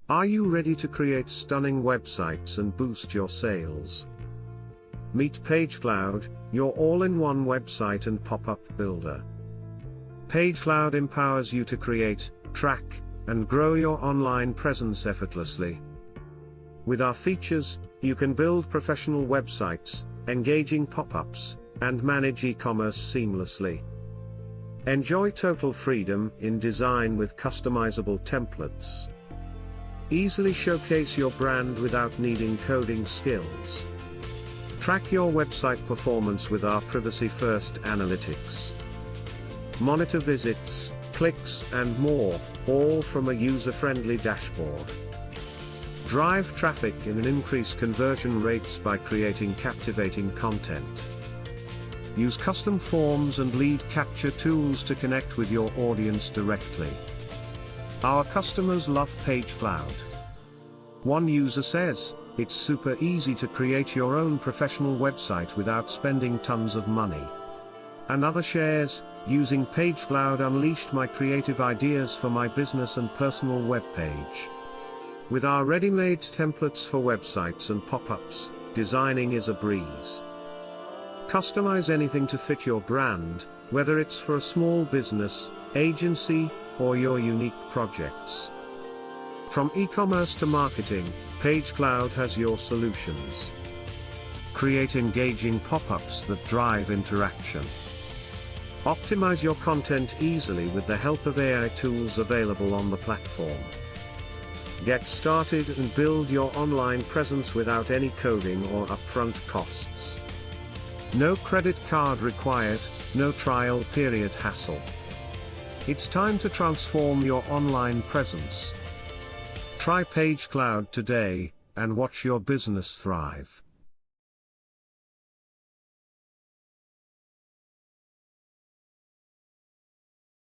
Are you ready to create stunning websites and boost your sales? Meet Pagecloud, your all-in-one website and pop-up builder. Pagecloud empowers you to create, track, and grow your online presence effortlessly. With our features, you can build professional websites, engaging pop-ups, and manage e-commerce seamlessly. Enjoy total freedom in design with customizable templates. Easily showcase your brand without needing coding skills. Track your website performance with our privacy-first analytics. Monitor visits, clicks, and more, all from a user-friendly dashboard. Drive traffic and increase conversion rates by creating captivating content. Use custom forms and lead capture tools to connect with your audience directly. Our customers love Pagecloud. One user says, "It's super easy to create your own professional website without spending tons of money." Another shares, "Using Pagecloud unleashed my creative ideas for my business and personal webpage." With our ready-made templates for websites and pop-ups, designing is a breeze. Customize anything to fit your brand, whether it's for a small business, agency, or your unique projects. From e-commerce to marketing, Pagecloud has your solutions. Create engaging pop-ups that drive interaction. Optimize your content easily with the help of AI tools available on the platform. Get started and build your online presence without any coding or upfront costs. No credit card required, no trial period hassle. It's time to transform your online presence. Try Pagecloud today, and watch your business thrive.